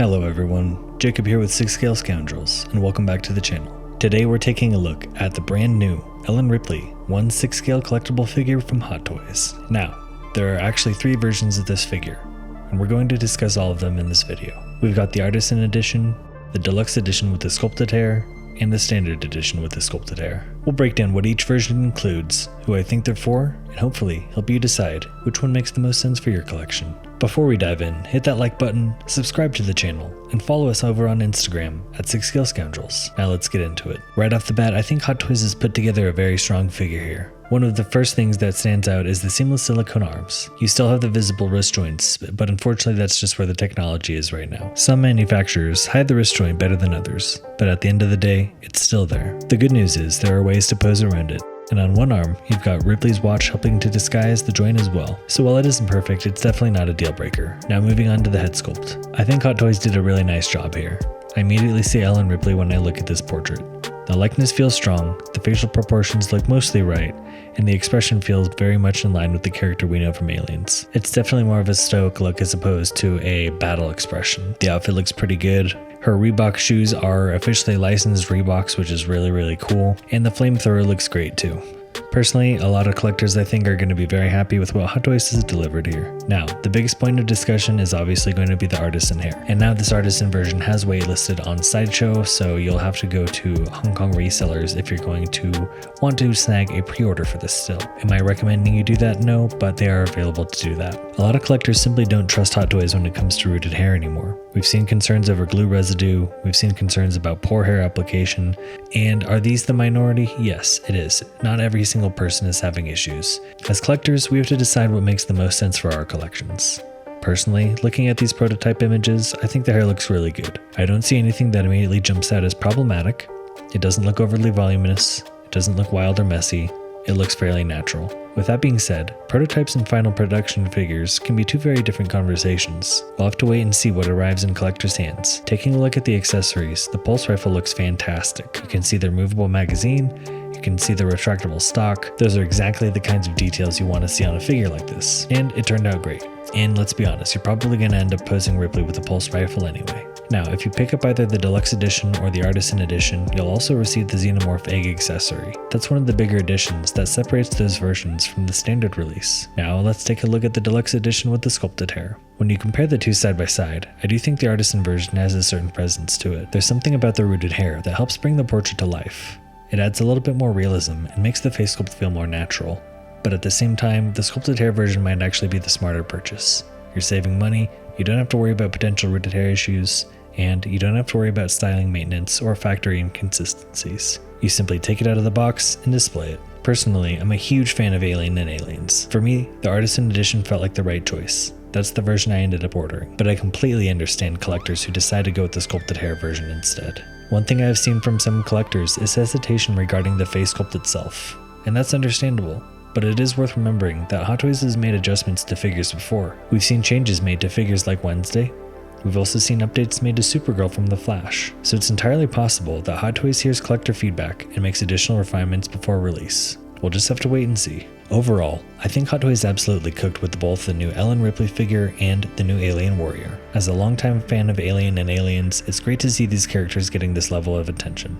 Hello everyone, Jacob here with Sixth Scale Scoundrels, and welcome back to the channel. Today we're taking a look at the brand new Ellen Ripley 1 6 scale collectible figure from Hot Toys. Now, there are actually 3 versions of this figure, and we're going to discuss all of them in this video. We've got the Artisan Edition, the Deluxe Edition with the sculpted hair, and the Standard Edition with the sculpted hair. We'll break down what each version includes, who I think they're for, and hopefully help you decide which one makes the most sense for your collection. Before we dive in, hit that like button, subscribe to the channel, and follow us over on Instagram at Sixth Scale Scoundrels. Now let's get into it. Right off the bat, I think Hot Toys has put together a very strong figure here. One of the first things that stands out is the seamless silicone arms. You still have the visible wrist joints, but unfortunately that's just where the technology is right now. Some manufacturers hide the wrist joint better than others, but at the end of the day, it's still there. The good news is there are ways to pose around it. And on one arm, you've got Ripley's watch helping to disguise the joint as well. So while it isn't perfect, it's definitely not a deal breaker. Now moving on to the head sculpt. I think Hot Toys did a really nice job here. I immediately see Ellen Ripley when I look at this portrait. The likeness feels strong, the facial proportions look mostly right, and the expression feels very much in line with the character we know from Aliens. It's definitely more of a stoic look as opposed to a battle expression. The outfit looks pretty good. Her Reebok shoes are officially licensed Reeboks, which is really cool, and the flamethrower looks great too. Personally, a lot of collectors I think are going to be very happy with what Hot Toys has delivered here. Now, the biggest point of discussion is obviously going to be the Artisan hair. And now this Artisan version has waitlisted on Sideshow, so you'll have to go to Hong Kong resellers if you're going to want to snag a pre-order for this still. Am I recommending you do that? No, but they are available to do that. A lot of collectors simply don't trust Hot Toys when it comes to rooted hair anymore. We've seen concerns over glue residue, we've seen concerns about poor hair application, and are these the minority? Yes, it is. Not every single person is having issues. As collectors, we have to decide what makes the most sense for our collections. Personally, looking at these prototype images, I think the hair looks really good. I don't see anything that immediately jumps out as problematic. It doesn't look overly voluminous, it doesn't look wild or messy, it looks fairly natural. With that being said, prototypes and final production figures can be two very different conversations. We'll have to wait and see what arrives in collectors' hands. Taking a look at the accessories, the pulse rifle looks fantastic. You can see the removable magazine, you can see the retractable stock. Those are exactly the kinds of details you want to see on a figure like this, and it turned out great. And let's be honest, you're probably going to end up posing Ripley with a pulse rifle anyway. Now, if you pick up either the Deluxe Edition or the Artisan Edition, you'll also receive the Xenomorph egg accessory. That's one of the bigger additions that separates those versions from the standard release. Now, let's take a look at the Deluxe Edition with the sculpted hair. When you compare the two side by side, I do think the Artisan version has a certain presence to it. There's something about the rooted hair that helps bring the portrait to life. It adds a little bit more realism and makes the face sculpt feel more natural. But at the same time, the sculpted hair version might actually be the smarter purchase. You're saving money, you don't have to worry about potential rooted hair issues, and you don't have to worry about styling maintenance or factory inconsistencies. You simply take it out of the box and display it. Personally, I'm a huge fan of Alien and Aliens. For me, the Artisan Edition felt like the right choice. That's the version I ended up ordering, but I completely understand collectors who decide to go with the sculpted hair version instead. One thing I have seen from some collectors is hesitation regarding the face sculpt itself, and that's understandable. But it is worth remembering that Hot Toys has made adjustments to figures before. We've seen changes made to figures like Wednesday. We've also seen updates made to Supergirl from The Flash. So it's entirely possible that Hot Toys hears collector feedback and makes additional refinements before release. We'll just have to wait and see. Overall, I think Hot Toys absolutely cooked with both the new Ellen Ripley figure and the new Alien Warrior. As a longtime fan of Alien and Aliens, it's great to see these characters getting this level of attention.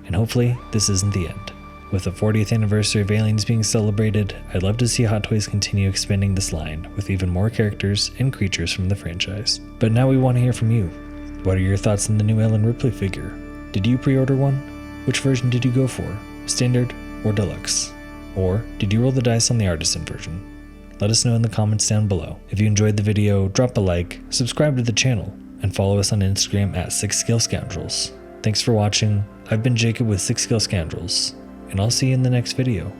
And hopefully, this isn't the end. With the 40th anniversary of Aliens being celebrated, I'd love to see Hot Toys continue expanding this line with even more characters and creatures from the franchise. But now we want to hear from you. What are your thoughts on the new Ellen Ripley figure? Did you pre-order one? Which version did you go for? Standard or Deluxe? Or did you roll the dice on the Artisan version? Let us know in the comments down below. If you enjoyed the video, drop a like, subscribe to the channel, and follow us on Instagram at Sixth Scale Scoundrels. Thanks for watching. I've been Jacob with Sixth Scale Scoundrels, and I'll see you in the next video.